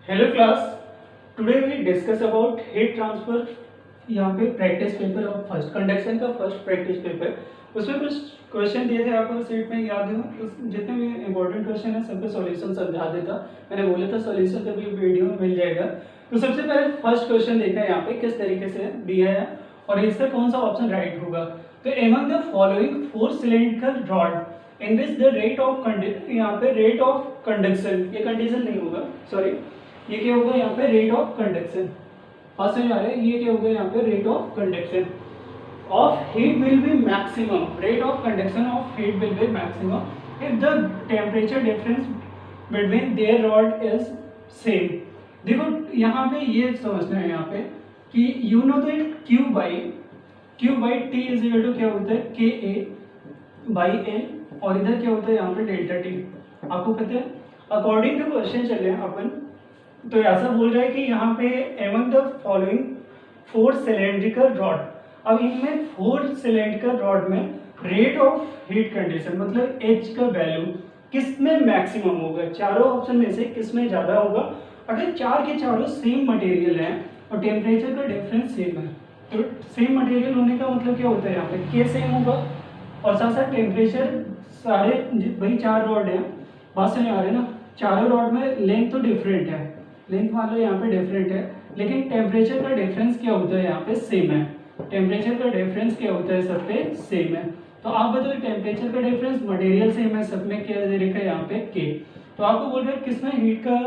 Hello class, today we discuss about heat transfer. यहाँ पे practice paper और first conduction का फर्स्ट प्रैक्टिस पेपर, उसमें कुछ क्वेश्चन दिए थे आपको सीट में याद हो। जितने भी इंपॉर्टेंट क्वेश्चन है सबके सॉल्यूशन समझा देता। मैंने बोला था सॉल्यूशन कभी वीडियो में मिल जाएगा। तो सबसे पहले फर्स्ट क्वेश्चन देखना है यहाँ पे किस तरीके से दिया है और इसका कौन सा ऑप्शन राइट होगा। तो among the following 4 cylindrical rod in which the rate of यहाँ पे रेट ऑफ कंडक्शन, ये कंडीशन नहीं होगा, सॉरी, ये क्या होगा यहाँ पे रेट ऑफ कंडक्शन। बात समझ आ रहा है, ये क्या होगा यहाँ पे rate of conduction of heat will be maximum, rate of conduction of heat will be maximum if the temperature difference between their rod is same. देखो यहाँ पे ये समझना है यहाँ पे कि you know that Q by T is equal to क्या होता है KA बाई L, और इधर क्या होता है यहाँ पे डेल्टा T। आपको पता है अकॉर्डिंग टू क्वेश्चन चले अपन, तो ऐसा बोल रहा है कि यहाँ पे among the following 4 cylindrical rod, अब इनमें 4 सिलेंड्रिकल रॉड में रेट ऑफ हीट कंडीशन मतलब H का वैल्यू किसमें मैक्सिमम होगा, चारों ऑप्शन में से किसमें ज्यादा होगा। अगर चार के चारों सेम मटेरियल हैं और टेम्परेचर का डिफरेंस सेम है, तो सेम मटेरियल होने का मतलब क्या होता है यहाँ पे K सेम होगा और साथ साथ टेम्परेचर सारे भाई 4 रॉड हैं, बात समझ आ रही है ना। चारों रॉड में लेंथ तो डिफरेंट है, लेंथ मान लो यहाँ पे डिफरेंट है, लेकिन टेम्परेचर का डिफरेंस क्या होता है यहाँ पे सेम है। टेम्परेचर का डिफरेंस क्या होता है सब पे सेम है। तो आप बताओ टेम्परेचर का डिफरेंस मटेरियल सेम है, सब में क्या दे रखा है यहाँ पे K। तो आपको बोल रहे हैं किसमें हीट का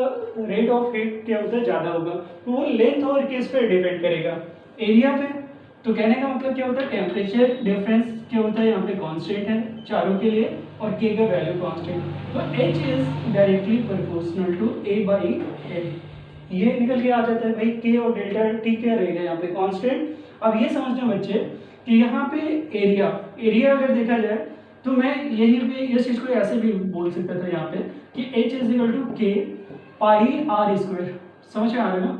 रेट ऑफ हीट क्या होता है ज्यादा होगा, तो वो लेंथ और किस पे डिपेंड करेगा, एरिया पे। तो कहने का मतलब क्या होता है टेम्परेचर डिफरेंस क्या होता है यहाँ पे कांस्टेंट है चारों के लिए और K का वैल्यू कांस्टेंट, तो H is directly proportional to A by L। ये निकल के आ जाता है भाई K और डेल्टा T क्या रहेगा यहाँ पे कांस्टेंट। अब ये समझना बच्चे कि यहाँ पे एरिया अगर देखा जाए तो मैं यही पे इस चीज को ऐसे भी बोल सकता था यहाँ पे कि H is equal to K pi R square, समझ में आ रहा है ना,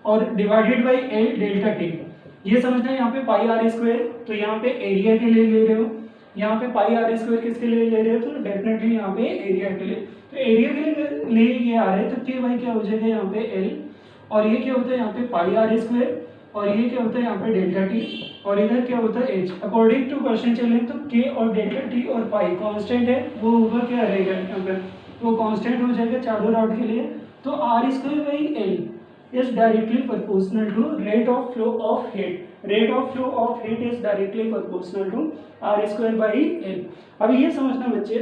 और divided by L delta T। ये समझना है यहाँ पे पाई R स्क्वायर, तो यहाँ पे एरिया के लिए ले रहे हो, यहाँ पे पाई R स्क्वायर किसके लिए ले रहे हो, तो डेफिनेटली यहाँ पे एरिया के लिए। तो एरिया के लिए ये आ रहा है तो K भाई क्या हो जाएगा यहाँ पे L, और ये क्या होता है यहाँ पे पाई R स्क्वायर, और ये क्या होता है यहाँ पे डेल्टा T, और इधर क्या होता है H। अकॉर्डिंग टू क्वेश्चन चले तो K और डेल्टा T और पाई कांस्टेंट है, वो होगा क्या रहेगा यहाँ पे, वो कांस्टेंट हो जाएगा चारों रॉड के लिए। तो R square by L is directly proportional to rate of flow of heat. Rate of flow of heat is directly proportional to R square by L। अब ये समझना बच्चे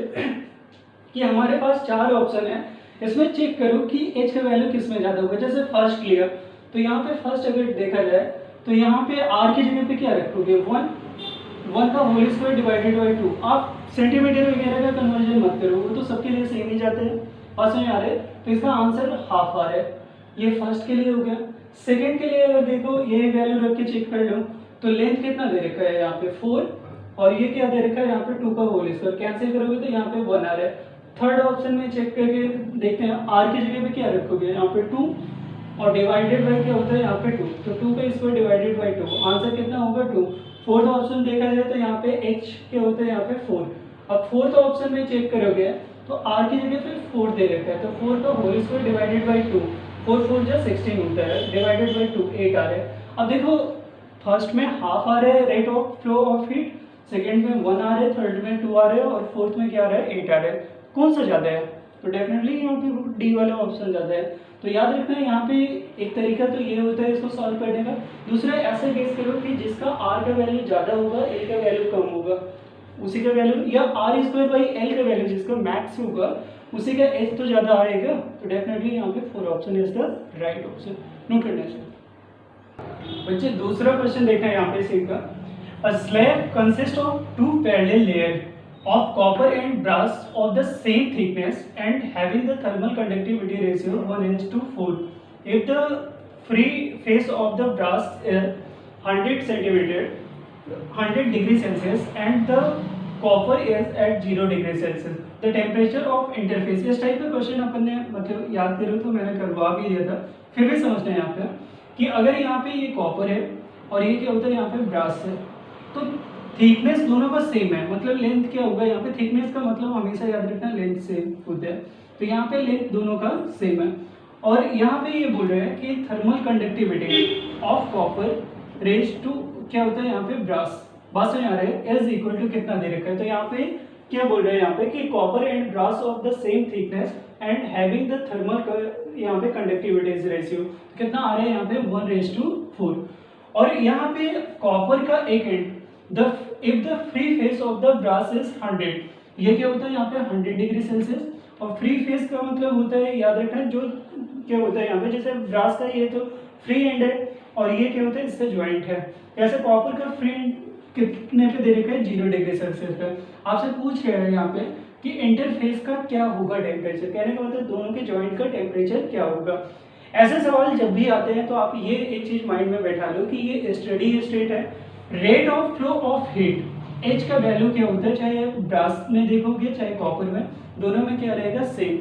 कि हमारे पास 4 ऑप्शन है, इसमें चेक करो कि H का वैल्यू किस में ज्यादा होगा। जैसे फर्स्ट क्लियर, तो यहाँ पे फर्स्ट अगर देखा जाए तो यहाँ पे R की जगह पे क्या रखोगे 1 का होल स्क्वायर डिवाइडेड बाई 2। आप सेंटीमीटर वगैरह का कन्वर्जन मत करो, वो तो सबके लिए सेम ही जाते हैं, पास में आ रहे। तो इसका आंसर हाफ आ रहा है, ये फर्स्ट के लिए हो गया। सेकंड के लिए अगर देखो ये वैल्यू रख के चेक कर लो तो लेंथ कितना दे रखा है यहाँ पे 4, और ये क्या दे रखा है यहाँ पे 2 का होल स्क्वायर, कैंसिल करोगे तो यहाँ पे 1 आ रहा है। थर्ड ऑप्शन में चेक करके देखते हैं R की जगह पे क्या रखोगे यहाँ पे 2, और डिवाइडेड बाई क्या होता है यहाँ पे 2, तो 2 का स्क्वायर डिवाइडेड बाई 2, आंसर कितना होगा 2। फोर्थ ऑप्शन देखा जाए तो यहाँ पे H क्या होता है यहाँ पे 4। अब फोर्थ ऑप्शन में चेक करोगे तो R की जगह पे 4 दे रखा है, तो 4 का होल स्क्वायर डिवाइडेड बाई 2, 4 4 जा 16 होता है, डिवाइडेड बाई 2 8 आ रहा है। अब देखो फर्स्ट में हाफ आ रहा है rate of flow of heat, second में 1 आ रहा है, थर्ड में 2 आ रहा है, और फोर्थ में क्या आ रहा है 8 आ रहा है। कौन सा ज्यादा है, तो डेफिनेटली यहाँ पे डी वाला ऑप्शन ज्यादा है। तो याद रखना है यहाँ पे एक तरीका तो ये होता है इसको सॉल्व करने का। दूसरा ऐसे केस करो कि जिसका R का वैल्यू ज्यादा होगा L का वैल्यू कम होगा, उसी का वैल्यू, या R स्क्वायर बाई L का वैल्यू जिसका मैक्स होगा उसी का H तो ज्यादा आएगा, तो डेफिनेटली यहाँ पे 4 option is the right option. Note करना चाहिए बच्चे। दूसरा क्वेश्चन देखना है यहाँ पे इसी का। A slab consist of 2 parallel layer of copper and brass of the same thickness and having the thermal conductivity ratio 1:4. If the free face of the brass is 100 centimeter 100 degree Celsius and the copper is at 0 degree Celsius, the temperature of interface। इस type का question अपन ने मतलब याद करो तो मैंने करवा भी दिया था, फिर भी समझते हैं यहाँ पे कि अगर यहाँ पे ये कॉपर है और ये क्या होता है यहाँ पे ब्रास है, तो थिकनेस दोनों का सेम है, मतलब लेंथ क्या होगा यहाँ पे, थिकनेस का मतलब हमेशा याद रखना लेंथ सेम होता है, तो यहाँ पे लेंथ दोनों का सेम है। और यहाँ पे ये बोल रहे हैं कि thermal conductivity of copper raise to क्या होता है यहाँ पे ब्रास, बात समझ आ रहा है, एज इक्वल टू कितना दे रखा है। तो यहाँ पे क्या बोल रहे हैं यहाँ पे कि copper and brass of the same thickness and having the thermal यहाँ पे कंडक्टिविटी रेशियो कितना आ रहा है यहाँ पे 1:4। और यहाँ पे कॉपर का एक end the if the free face of the brass is 100, ये क्या होता है यहाँ पे 100 डिग्री सेल्सियस। और फ्री फेस का मतलब होता है, याद रखना, जो क्या होता है यहाँ पे जैसे ब्रास का ये तो फ्री एंड है और ये क्या होता है इससे ज्वाइंट है, ऐसे कॉपर का फ्री एंड कितने पे दे रखा है 0 डिग्री सेल्सियस पे। आपसे पूछ रहे हैं यहाँ पे कि इंटरफेस का क्या होगा टेम्परेचर, कहने का मतलब दोनों के जॉइंट का टेम्परेचर क्या होगा। ऐसे सवाल जब भी आते हैं तो आप ये एक चीज माइंड में बैठा लो कि ये स्टडी स्टेट है, rate of flow of heat, H का वैल्यू क्या होता है, चाहे ब्रास में देखोगे चाहे कॉपर में, दोनों में क्या रहेगा सेम।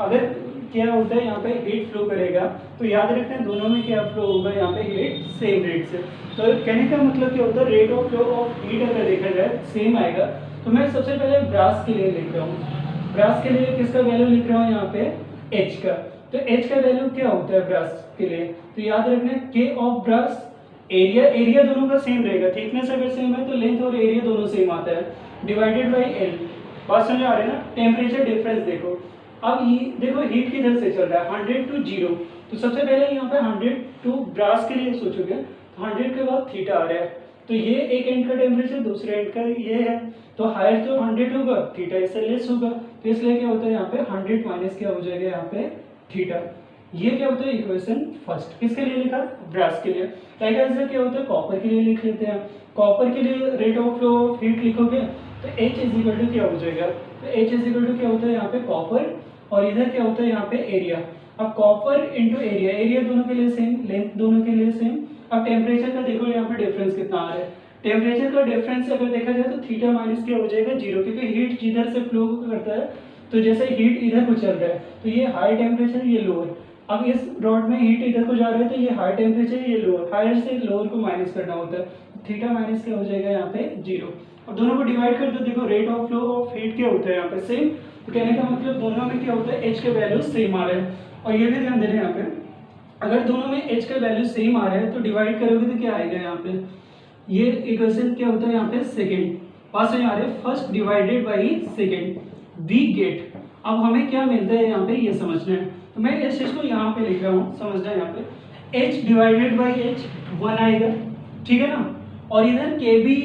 अगर क्या होता है यहाँ पे हीट फ्लो करेगा तो याद रखना है दोनों में क्या फ्लो होगा यहाँ पे हीट सेम रेट से। तो कहने का मतलब क्या होता है rate of flow of heat अगर देखा जाए सेम आएगा। तो मैं सबसे पहले ब्रास के लिए लिख रहा हूँ, ब्रास के लिए किसका वैल्यू लिख रहा हूँ यहाँ पे एच का। तो एच का वैल्यू क्या होता है ब्रास के लिए, तो याद रखना है के ऑफ ब्रास, एरिया, एरिया दोनों का सेम रहेगा, थिकनेस अगर सेम है तो लेंथ और एरिया दोनों सेम आता है, डिवाइडेड बाई एल। बात समझ आ रही है ना। टेम्परेचर डिफरेंस देखो, अब ये देखो हीट किधर से चल रहा है 100 to 0, तो सबसे पहले यहाँ पे 100 टू ब्रास के लिए सोचोगे तो 100 के बाद थीटा आ रहा है, तो ये एक एंड का टेम्परेचर दूसरे एंड का ये है, तो हायर तो 100 होगा, थीटा इससे लेस होगा, तो इसलिए क्या होता है यहाँ पे 100 माइनस क्या हो जाएगा यहाँ पे थीटा। ये क्या होता है इक्वेशन फर्स्ट, किसके लिए लिखा ब्रास के लिए। ऐसे क्या होता है कॉपर के लिए लिख लेते हैं, कॉपर के लिए rate of flow of heat लिखोगे तो H इज इक्वल टू क्या हो जाएगा, तो H इज इक्वल टू क्या होता है यहाँ पे कॉपर और इधर क्या होता है यहाँ पे एरिया। अब कॉपर इंटू एरिया, एरिया दोनों के लिए सेम, लेंथ दोनों के लिए सेम। अब टेम्परेचर का देखो यहाँ पे डिफरेंस कितना आ रहा है, टेम्परेचर का डिफरेंस अगर देखा जाए तो थीटा माइनस क्या हो जाएगा 0, क्योंकि हीट जिधर से फ्लो करता है तो जैसे हीट इधर को चल रहा है तो ये हाई टेम्परेचर ये लोअर, अब इस रॉड में हीट इधर को जा रहा है तो ये हाई टेम्परेचर ये लोअर, हायर से लोअर को माइनस करना होता है, थीटा माइनस क्या हो जाएगा यहाँ पे 0। और दोनों को डिवाइड कर दो, देखो rate of flow of heat क्या होता है यहाँ पे सेम, तो कहने का मतलब दोनों में क्या होता है एच के वैल्यू सेम आ रहे हैं। और ये भी ध्यान दे रहे हैं यहाँ पे अगर दोनों में एच का वैल्यू सेम आ रहा है तो डिवाइड करोगे तो क्या आएगा यहाँ पे, ये इक्वेशन क्या होता है यहाँ पे सेकेंड, पास में आ रहे हैं first divided by second, we get. अब हमें क्या मिलता है यहाँ पे ये समझना है, तो मैं इस चीज को यहाँ पे लिख रहा हूँ, समझना है यहाँ पे h डिवाइडेड बाई एच 1 आएगा, ठीक है ना, और इधर के बी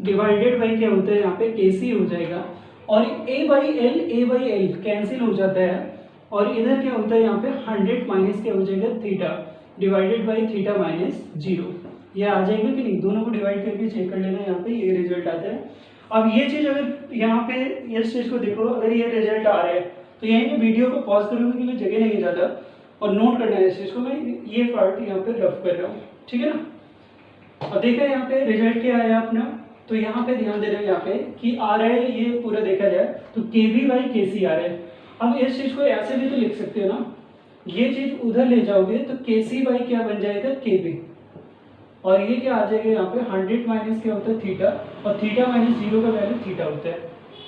डिवाइडेड बाई क्या होता है यहाँ पे के सी हो जाएगा, और a बाई एल कैंसिल हो जाता है, और इधर क्या होता है यहाँ पे 100 माइनस क्या हो जाएगा theta divided by theta minus 0, ये आ जाएगा कि नहीं, दोनों को डिवाइड करके चेक कर लेना, यहाँ पे ये रिजल्ट आता है। अब ये चीज अगर यहाँ पे इस चीज को देखो, अगर ये रिजल्ट आ रहा है तो यहीं पे वीडियो को पॉज करोगे क्योंकि जगह नहीं ज़्यादा, और नोट करना है इस चीज को, मैं ये पार्ट यहाँ पे रफ कर रहा हूँ, ठीक है ना। और देखा यहाँ पे रिजल्ट क्या आया अपना, तो यहाँ पे ध्यान दे रहे हैं यहाँ पे कि आ रहा है, ये पूरा देखा जाए तो के बी बाई के सी आ रहा है। अब इस चीज को ऐसे भी तो लिख सकते हो ना, ये चीज उधर ले जाओगे तो के सी बाई क्या बन जाएगा के बी, और ये क्या आ जाएगा यहाँ पे 100 माइनस क्या होता है थीटा, और थीटा माइनस 0 का वैल्यू थीटा होता है।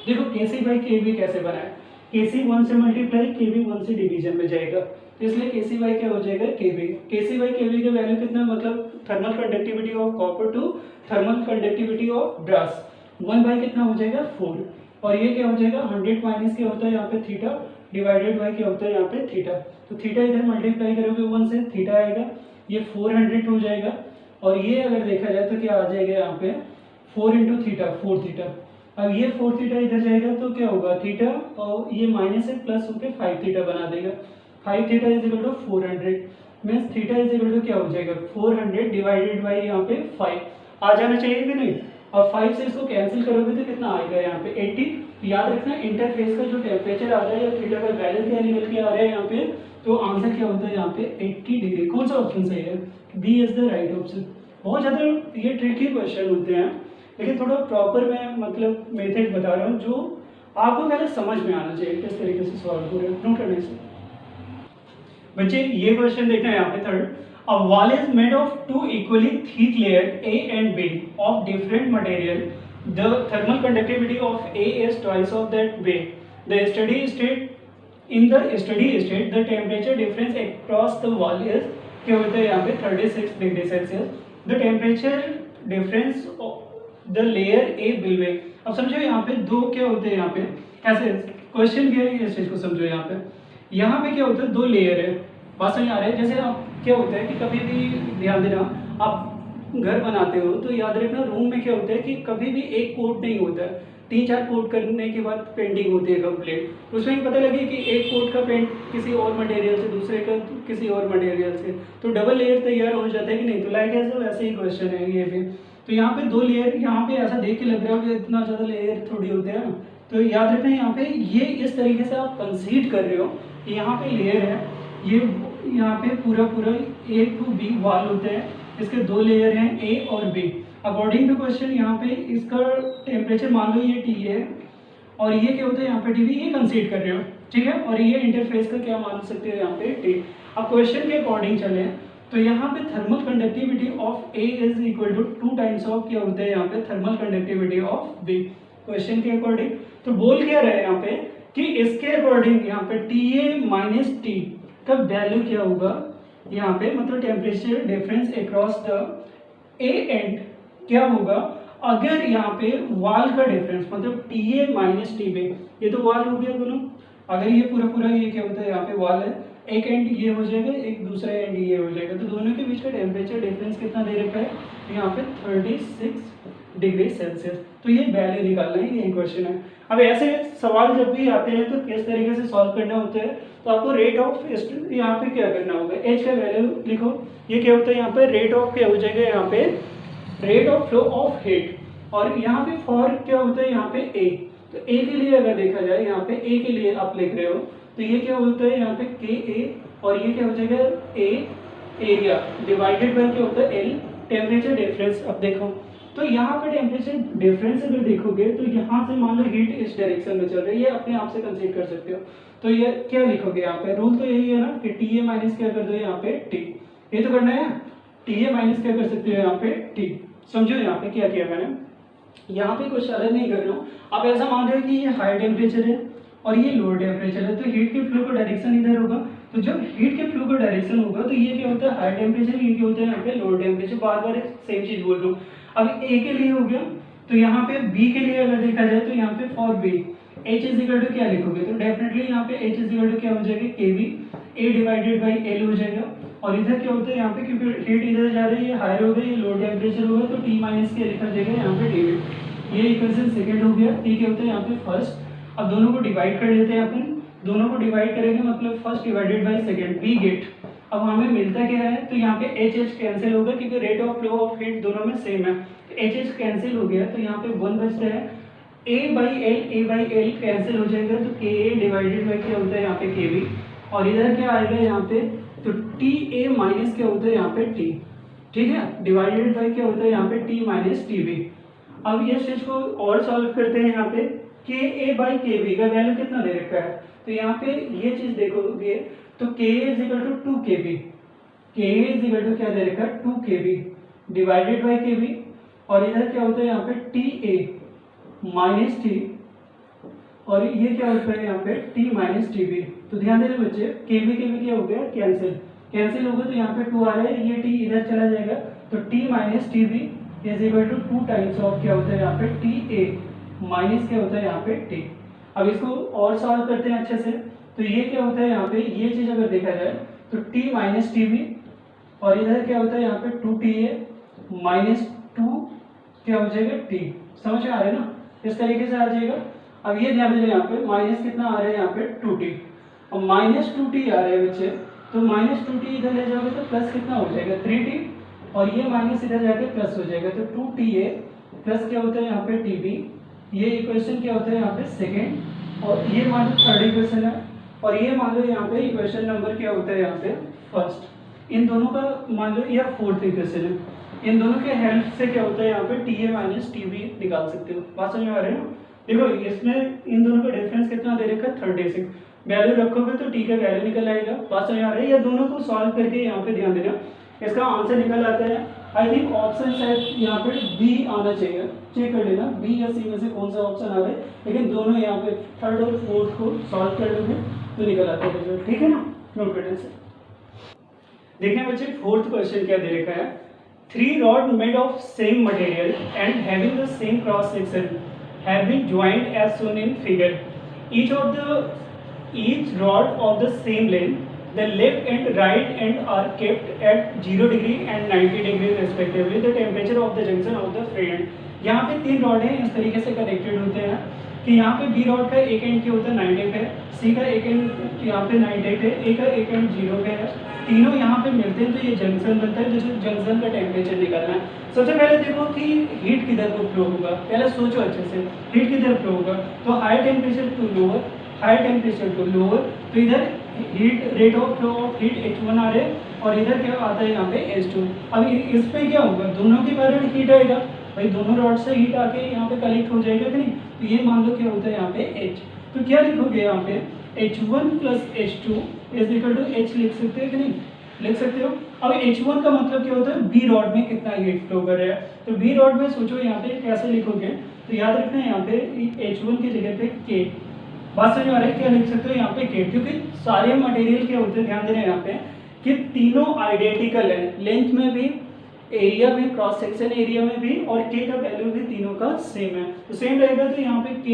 देखो के सी बाई के बी कैसे बना है, के सी 1 से मल्टीप्लाई, के बी 1 से डिवीजन में जाएगा, तो इसलिए के सी बाई क्या हो जाएगा K B. K C by K B का वैल्यू कितना, मतलब thermal conductivity of copper to thermal conductivity of brass 1 by कितना हो जाएगा 4, और ये क्या हो जाएगा 100 माइनस क्या होता है यहाँ पे थीटा डिवाइडेड बाई क्या होता है यहाँ पे थीटा, तो थीटा इधर मल्टीप्लाई करोगे 1 से थीटा आएगा, ये 400 हो जाएगा, और ये अगर देखा जाए तो क्या आ जाएगा यहाँ पे 4 इंटू थीटा 4 थीटा। अब ये 4 थीटा इधर जाएगा तो क्या होगा थीटा, और ये माइनस से प्लस होकर 5 थीटा बना देगा, 5 theta is equal to 400, means theta is equal to क्या हो जाएगा 400 डिवाइडेड बाई यहाँ पे 5 आ जाना चाहिए कि नहीं। और 5 से इसको कैंसिल करोगे तो कितना आएगा यहाँ पे 80। याद रखना इंटरफेस का जो टेम्परेचर आ रहा है या थीटा का वैल्यू क्या निकल के आ रहा है यहाँ पे, तो आंसर क्या होता है यहाँ पे 80 डिग्री। कौन सा ऑप्शन सही है, B is the right option. बहुत ज़्यादा ये ट्रिकी क्वेश्चन होते हैं, लेकिन थोड़ा प्रॉपर मैं मतलब मेथड बता रहा हूँ जो आपको पहले समझ में आना चाहिए किस तरीके से सॉल्व हो रहा है। नोट करने से बच्चे ये क्वेश्चन देखना है यहाँ पे third, a wall is made of two equally thick layer A and B of different material. The thermal conductivity of A is twice of that B. The steady state in the steady state the temperature difference across the wall is, क्या होता है यहाँ पे 36 degree Celsius. The temperature difference the layer A below. अब समझो यहाँ पे दो क्या होते हैं, यहाँ पे ऐसे क्वेश्चन क्या है, इस चीज को समझो। यहाँ पे क्या होता है, दो लेयर है। बात समझ आ रहा है? जैसे आप क्या होता है कि कभी भी ध्यान देना, आप घर बनाते हो तो याद रखना रूम में क्या होता है कि कभी भी एक कोट नहीं होता है, 3-4 कोट करने के बाद पेंटिंग होती है कंप्लीट। उसमें ही पता लगे कि एक कोट का पेंट किसी और मटेरियल से, दूसरे का किसी और मटेरियल से, तो डबल लेयर तैयार हो जाता है कि नहीं। तो लाइक ऐसे वैसे ही क्वेश्चन है ये भी। तो यहाँ पे दो लेयर, यहाँ पे ऐसा देख के लग रहा है कि इतना ज़्यादा लेयर थोड़ी होते हैं ना। तो याद रखना यहाँ पे ये इस तरीके से आप कंसीड कर रहे हो कि यहाँ पे लेयर है, ये यहाँ पे पूरा पूरा ए टू बी वॉल होते हैं, इसके दो लेयर हैं ए और बी। अकॉर्डिंग टू क्वेश्चन यहाँ पे इसका टेम्परेचर मान लो ये टी है और ये क्या होता है यहाँ पे टी बी, ये कंसीड कर रहे हो, ठीक है। और ये इंटरफेस का क्या मान सकते हो यहाँ पे टी। अब क्वेश्चन के अकॉर्डिंग चले तो यहाँ पे thermal conductivity of A is equal to 2 times of क्या होता है यहाँ पे thermal conductivity of B, question के अकॉर्डिंग। तो बोल क्या रहे हैं यहाँ पे कि इसके अकॉर्डिंग यहाँ पे टी ए माइनस टी का वैल्यू क्या होगा यहाँ पे, मतलब temperature difference across the A end क्या होगा अगर यहाँ पे वॉल का डिफरेंस, मतलब T A minus T B, ये तो वॉल हो गया दोनों। अगर ये पूरा पूरा ये क्या होता है यहाँ पे वॉल है, एक एंड ये हो जाएगा, एक दूसरा एंड ये हो जाएगा, तो दोनों के बीच का टेम्परेचर डिफरेंस कितना दे रखा है यहाँ पे 36 डिग्री सेल्सियस। तो ये वैल्यू निकालना है, यही क्वेश्चन है। अब ऐसे सवाल जब भी आते हैं तो किस तरीके से सॉल्व करना होता है, तो आपको रेट ऑफ यहाँ पे क्या करना होगा, एच का वैल्यू लिखो। ये क्या होता है यहाँ पे रेट ऑफ क्या हो जाएगा यहाँ पे rate of flow of heat, और यहाँ पे फॉर क्या होता है यहाँ पे ए। तो ए के लिए अगर देखा जाए यहाँ पे ए के लिए आप लिख रहे हो तो ये क्या होता है यहाँ पे के ए, और ये क्या हो जाएगा ए एरिया डिवाइडेड बाय क्या होता है एल टेम्परेचर डिफरेंस। अब देखो तो यहाँ पे टेम्परेचर डिफरेंस अगर देखोगे तो यहाँ से मान लो हीट इस डायरेक्शन में चल रही है, ये अपने आप से कंसीडर कर सकते हो। तो ये क्या लिखोगे यहाँ पे, रूल तो यही है ना कि टी ए माइनस क्या कर दो यहाँ पे टी, ये तो करना है। टी ए माइनस क्या कर सकते हो यहाँ पे टी। समझो यहाँ पे क्या किया मैंने, यहाँ पे कुछ अलग नहीं कर रहा हूँ। आप ऐसा मान रहे हो कि ये हाई टेम्परेचर है और ये लोअर टेम्परेचर है, तो हीट के फ्लो का डायरेक्शन इधर होगा। तो जब हीट के फ्लो का डायरेक्शन होगा तो ये क्या होता है हाई टेम्परेचर, ये क्या होता है यहाँ पे लोअर टेम्परेचर। बार बार सेम चीज बोल रहा हूँ। अब ए के लिए हो गया, तो यहाँ पे बी के लिए अगर देखा जाए तो यहाँ पे for B H is equal to क्या लिखोगे, तो डेफिनेटली यहाँ पे एच इज इक्वल टू क्या हो जाएगा K B A divided by L हो जाएगा। और इधर क्या होता है यहाँ पे क्योंकि हीट इधर जा रही है, ये हायर होगा, ये लो टेम्परेचर होगा, तो टी माइनस क्या लिखा जाएगा यहाँ पे डी। ये इक्वेशन सेकंड हो गया, ये क्या होता है यहाँ पे फर्स्ट। अब दोनों को डिवाइड कर लेते हैं अपन, दोनों को डिवाइड करेंगे मतलब first divided by second we get. अब हमें मिलता क्या है, तो यहाँ पे एच एच कैंसिल होगा क्योंकि rate of flow of heat दोनों में सेम है, तो एच एच कैंसिल हो गया, तो यहाँ पे 1 बचता है। ए बाई एल कैंसिल हो जाएगा, तो के ए डिवाइडेड बाई क्या होता है यहाँ पे के बी, और इधर क्या आएगा यहाँ पे तो टी ए माइनस क्या होता है यहाँ पे टी, ठीक है, डिवाइडेड बाई क्या होता है यहाँ पे टी माइनस टी बी। अब ये चीज को और सॉल्व करते हैं, यहाँ पे के ए बाई के बी का वैल्यू कितना दे रखा है, तो यहाँ पे ये चीज देखोगे तो के इज इक्वल टू 2 के बी, के इज इक्वल टू क्या दे रखा है 2 के B divided by K B, और इधर क्या होता है यहाँ पे टी ए माइनस टी, और ये क्या होता है यहाँ पे टी माइनस टी बी। तो ध्यान देना बच्चे, के बी क्या हो गया कैंसिल, कैंसिल होगा तो यहाँ पे 2 आ रहा है, ये टी इधर चला जाएगा, तो T minus T B is equal to 2 times of क्या होता है यहाँ पे टी ए माइनस क्या होता है यहाँ पे टी। अब इसको और सॉल्व करते हैं अच्छे से, तो ये क्या होता है यहाँ पे ये चीज अगर देखा जाए तो टी माइनस टी बी, और इधर क्या होता है यहाँ पे 2 टी ए माइनस 2 क्या हो जाएगा टी। समझ में आ रहा है ना, इस तरीके से आ जाएगा। अब ये ध्यान देना यहाँ पे माइनस कितना आ रहा है यहाँ पे 2 टी, और माइनस 2 टी आ रहा है बच्चे, तो माइनस 2 टी इधर ले जाओगे तो प्लस कितना हो जाएगा 3 टी, और ये माइनस इधर जाके प्लस हो जाएगा, तो 2 टी ए प्लस क्या होता है यहाँ पे टी बी। ये इक्वेशन क्या होता है यहाँ पे सेकेंड, और ये मान लो थर्ड इक्वेशन है, और ये मान लो यहाँ पे इक्वेशन नंबर क्या होता है यहाँ पे फर्स्ट। इन दोनों का मान लो यह फोर्थ इक्वेशन है, इन दोनों के हेल्प से क्या होता है यहाँ पे T A minus T B निकाल सकते हो। बात समझ में आ रही है? देखो इसमें इन दोनों का डिफरेंस कितना दे रखा है 36, वैल्यू रखोगे तो टी का वैल्यू निकल आएगा। बात समझ में आ रही है? या दोनों को सॉल्व करके यहाँ पे ध्यान देना, इसका आंसर निकल आता है। आई थिंक ऑप्शन शायद यहाँ पे बी आना चाहिए, चेक कर लेना बी या सी में से कौन सा ऑप्शन आ रहा है, लेकिन दोनों यहाँ पे थर्ड और फोर्थ को सॉल्व कर लोगे तो निकल आता है रिजल्ट, ठीक है ना, नोट करने से। देखने बच्चे फोर्थ क्वेश्चन क्या दे रखा है, 3 rod made of same material and having the same cross section have been joined as shown in figure. Each rod of the same length, the left and right end are kept at 0 degree and 90 degree respectively. The temperature of the junction of the free end. यहाँ पे 3 rod हैं, इस तरीके से connected होते हैं कि यहाँ पे बी रॉड का एक एंड क्या होता है 90 पे, सी का एक एंड यहाँ पे 90 पे, ए का एक एंड 0 पे है, तीनों यहाँ पे मिलते हैं तो ये जंक्शन बनता है। तो जंक्शन का टेम्परेचर निकालना है। सबसे पहले देखो कि हीट किधर को फ्लो होगा, पहले सोचो अच्छे से, हीट किधर फ्लो होगा, तो high temperature to lower, high temperature to lower, तो इधर heat rate of flow of heat H1 आ रहा है और इधर क्या आता है यहाँ पे H2। अब इस पे क्या होगा, दोनों के कारण हीट आएगा भाई, दोनों रॉड से हीट आके यहाँ पे कलेक्ट हो जाएगा कि नहीं, तो ये मान लो क्या होता है यहाँ पे H। तो क्या लिखोगे यहाँ पे H1 plus H2 is equal to H लिख सकते हो कि नहीं, लिख सकते हो। अब H1 का मतलब क्या होता है, बी रॉड में कितना हीट फ्लो कर रहा है, तो बी रॉड में सोचो यहाँ पे कैसे लिखोगे, तो याद रखना है यहाँ पे H1 की जगह पे K, बात समझ आ रहा है, क्या लिख सकते हो यहाँ पे K, क्योंकि सारे मटेरियल क्या होते हैं, ध्यान देना यहाँ पे कि तीनों आइडेंटिकल है, लेंथ में भी, एरिया में, क्रॉस सेक्शन एरिया में भी, और K का वैल्यू भी तीनों का सेम है, तो सेम रहेगा। तो यहाँ पे K,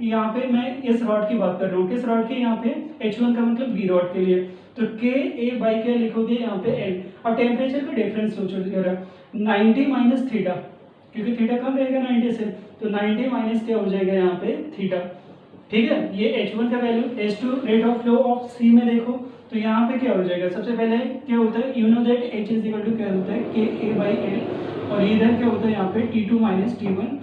यहाँ पे मैं इस रॉड की बात कर रहा हूँ, किस रॉड की, यहाँ पे H1 का मतलब बी रॉड के लिए, तो K A बाई क्या लिखोगे यहाँ पे L। अब टेम्परेचर का डिफरेंस सोचो जरा, 90 माइनस थीटा, क्योंकि थीटा कम रहेगा 90 से, तो 90 माइनस क्या हो जाएगा यहाँ पे थीटा, ठीक है। ये H1 का value, H2 rate of flow of C में देखो, तो यहाँ पे क्या हो जाएगा, सबसे पहले क्या होता है, you know that H is equal to क्या होता है K A बाई L, और इधर क्या होता है यहाँ पे T2 माइनस T1,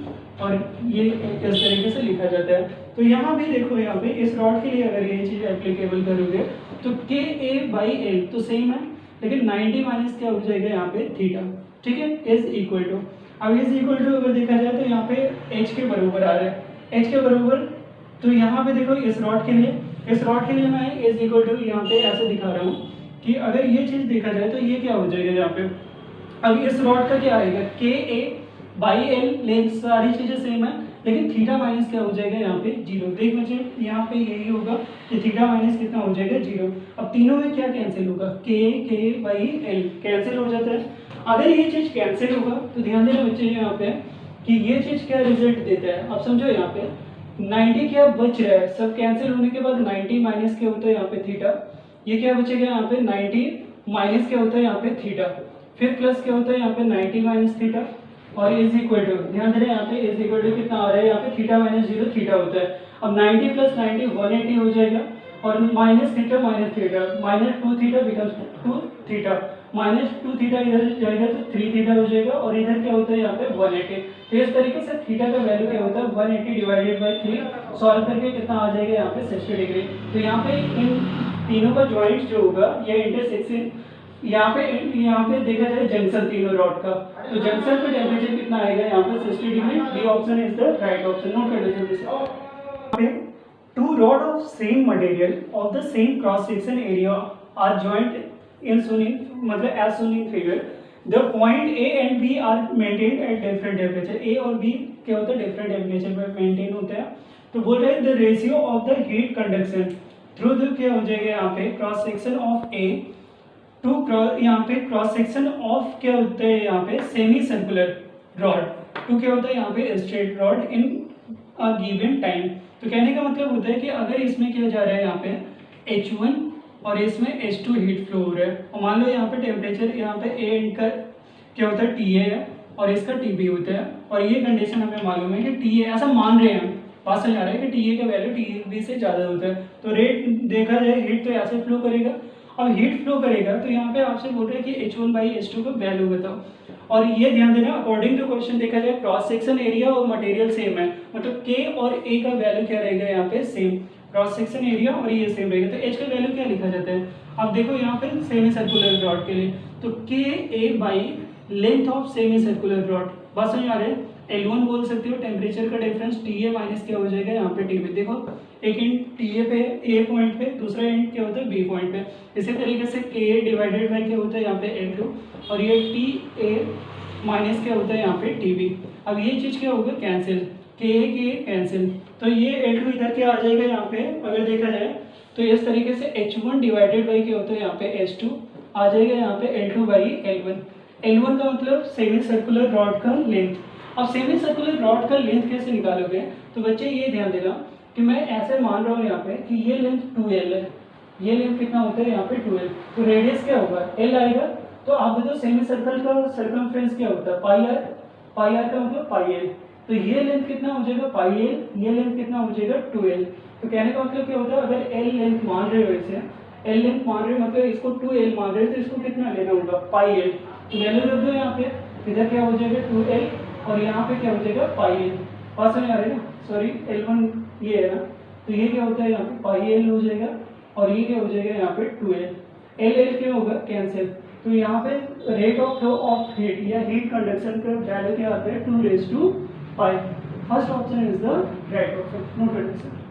और ये इस तरीके से लिखा जाता है। तो यहाँ भी देखो, यहाँ पे इस रॉड के लिए अगर ये चीज़ एप्लीकेबल करोगे तो K A बाई L तो सेम है, लेकिन 90 माइनस क्या हो जाएगा यहाँ पे थीटा, ठीक है, इज इक्वल टू। अब इज इक्वल टू अगर देखा जाए तो यहाँ पे H के बराबर आ रहा है, H के बराबर, तो यहाँ पे देखो इस रॉड के लिए, इस रॉड के लिए मैं इज इक्वल टू यहाँ पे ऐसे दिखा रहा हूँ कि अगर ये चीज़ देखा जाए तो ये क्या हो जाएगा यहाँ पे, अब इस रॉड का क्या आएगा K A by L, length सारी चीज़ें सेम है, लेकिन थीटा माइनस क्या हो जाएगा यहाँ पे 0। देख बच्चे यहाँ पे यही होगा कि थीटा माइनस कितना हो जाएगा 0। अब तीनों में क्या कैंसिल होगा, K बाई L कैंसिल हो जाता है। अगर ये चीज़ कैंसिल होगा तो ध्यान देना बच्चे यहाँ पे कि ये चीज़ क्या रिजल्ट देता है। अब समझो यहाँ पे 90 क्या बच रहा है, सब कैंसिल होने के बाद 90 माइनस क्या होता है यहाँ पे थीटा, ये क्या बचेगा यहाँ पे 90 माइनस क्या होता है यहाँ पे थीटा, फिर प्लस क्या होता है यहाँ पे 90 माइनस थीटा, और इज इक्वल टू, ध्यान देना यहाँ पे इज इक्वल टू कितना आ रहा है यहाँ पे थीटा माइनस 0 थीटा होता है। अब 90 प्लस 90 180 हो जाएगा, और minus theta minus 2 theta becomes 2 theta, minus 2 theta इधर जाएगा तो 3 थीटा हो जाएगा, और इधर क्या होता है यहाँ पे 180। तो इस तरीके से थीटा का वैल्यू क्या होता है 180 डिवाइडेड बाई 3, सॉल्व करके कितना आ जाएगा यहाँ पे 60 डिग्री। तो यहाँ पे इन तीनों का ज्वाइंट जो होगा या इंटरसेक्शन, यहाँ पे देखा जाए जंक्शन तीनों रॉड का, तो जंक्शन पे टेम्परेचर कितना आएगा यहाँ पे 60 degree. B option is the right option, note कर लीजिए। Two rod of same material of the same cross section area are joint in मतलब as shown in figure, the point A and B are maintained at different temperature। A और B क्या होता है different temperature पे maintain होता है। तो बोल रहे हैं the ratio of the heat conduction through the क्या हो जाएगा यहाँ पे cross section of A to यहाँ पे क्रॉस सेक्शन ऑफ क्या होता है यहाँ पे सेमी सर्कुलर रॉड टू क्या होता है यहाँ पे straight rod in a given time. तो कहने का मतलब होता है कि अगर इसमें क्या जा रहा है यहाँ पे H1 और इसमें H2 हीट फ्लो हो रहा है, और मान लो यहाँ पे टेम्परेचर यहाँ पे A इनका क्या होता है TA है और इसका TB होता है, और ये कंडीशन हमें मालूम है कि TA ऐसा मान रहे हैं, बात समझ आ रहा है कि TA का वैल्यू TB से ज़्यादा होता है, तो रेट देखा जाए हीट तो ऐसे फ्लो करेगा। अब हीट फ्लो करेगा तो यहाँ पे आपसे बोल रहे हैं कि H1 बाई H2 का वैल्यू बताओ, और ये ध्यान देना अकॉर्डिंग टू क्वेश्चन देखा जाए क्रॉस सेक्शन एरिया और मटेरियल सेम है, मतलब K और A का वैल्यू क्या रहेगा यहाँ पे सेम, क्रॉस सेक्शन एरिया और ये सेम रहेगा, तो H का वैल्यू क्या लिखा जाता है। अब देखो यहाँ पे सेमी सर्कुलर रॉड के लिए तो Ka by length of semi circular rod, बात समझ आ रहा है, L1 बोल सकते हो टेम्परेचर का डिफरेंस TA माइनस क्या हो जाएगा यहाँ पे TB। देखो एक एंड TA पे A पॉइंट पे, दूसरा एंड क्या होता है B पॉइंट पे, इसी तरीके से Ka डिवाइडेड बाई क्या होता है यहाँ पे L2, और ये TA माइनस क्या होता है यहाँ पे TB। अब ये चीज़ क्या होगा कैंसिल, Ka कैंसिल, तो ये L2 इधर क्या आ जाएगा यहाँ पे अगर देखा जाए तो इस तरीके से H1 डिवाइडेड बाई क्या होता है यहाँ पे H2 आ जाएगा यहाँ पे L2 बाई L1। L1 का मतलब सेमी सर्कुलर रॉड का लेंथ। अब सेमी सर्कुलर रॉड का लेंथ कैसे निकालोगे, तो बच्चे ये ध्यान देना कि मैं ऐसे मान रहा हूँ यहाँ पे कि ये लेंथ 2L है, ये लेंथ कितना होता है यहाँ पे 2L, तो रेडियस क्या होगा L आएगा। तो आप बताओ सेमी सर्कल का सर्कमफ्रेंस क्या होता है पाई आर, पाई आर का मतलब पाई एल। तो ये लेंथ कितना हो जाएगा पाई एल, ये लेंथ कितना हो जाएगा 2L। तो कहने का मतलब क्या होता है अगर L लेंथ मान रहे हो इसे, L लेंथ मान रहे हो मतलब इसको 2L मान रहे हो तो इसको कितना लेना होगा पाई एल। तो वैल्यू रख दो यहाँ पे, इधर क्या हो जाएगा 2L और यहाँ पे क्या हो जाएगा पाई एल। पास में आ रहे ना, सॉरी L1 ये है ना, तो ये क्या होता है यहाँ पे पाई एल हो जाएगा और ये क्या हो जाएगा यहाँ पे 2L। L क्या होगा कैंसिल। तो यहाँ पे rate of flow of heat या हीट कंडक्शन का वैल्यू क्या आता है 2 raised to 5। First option is the right option. Note कर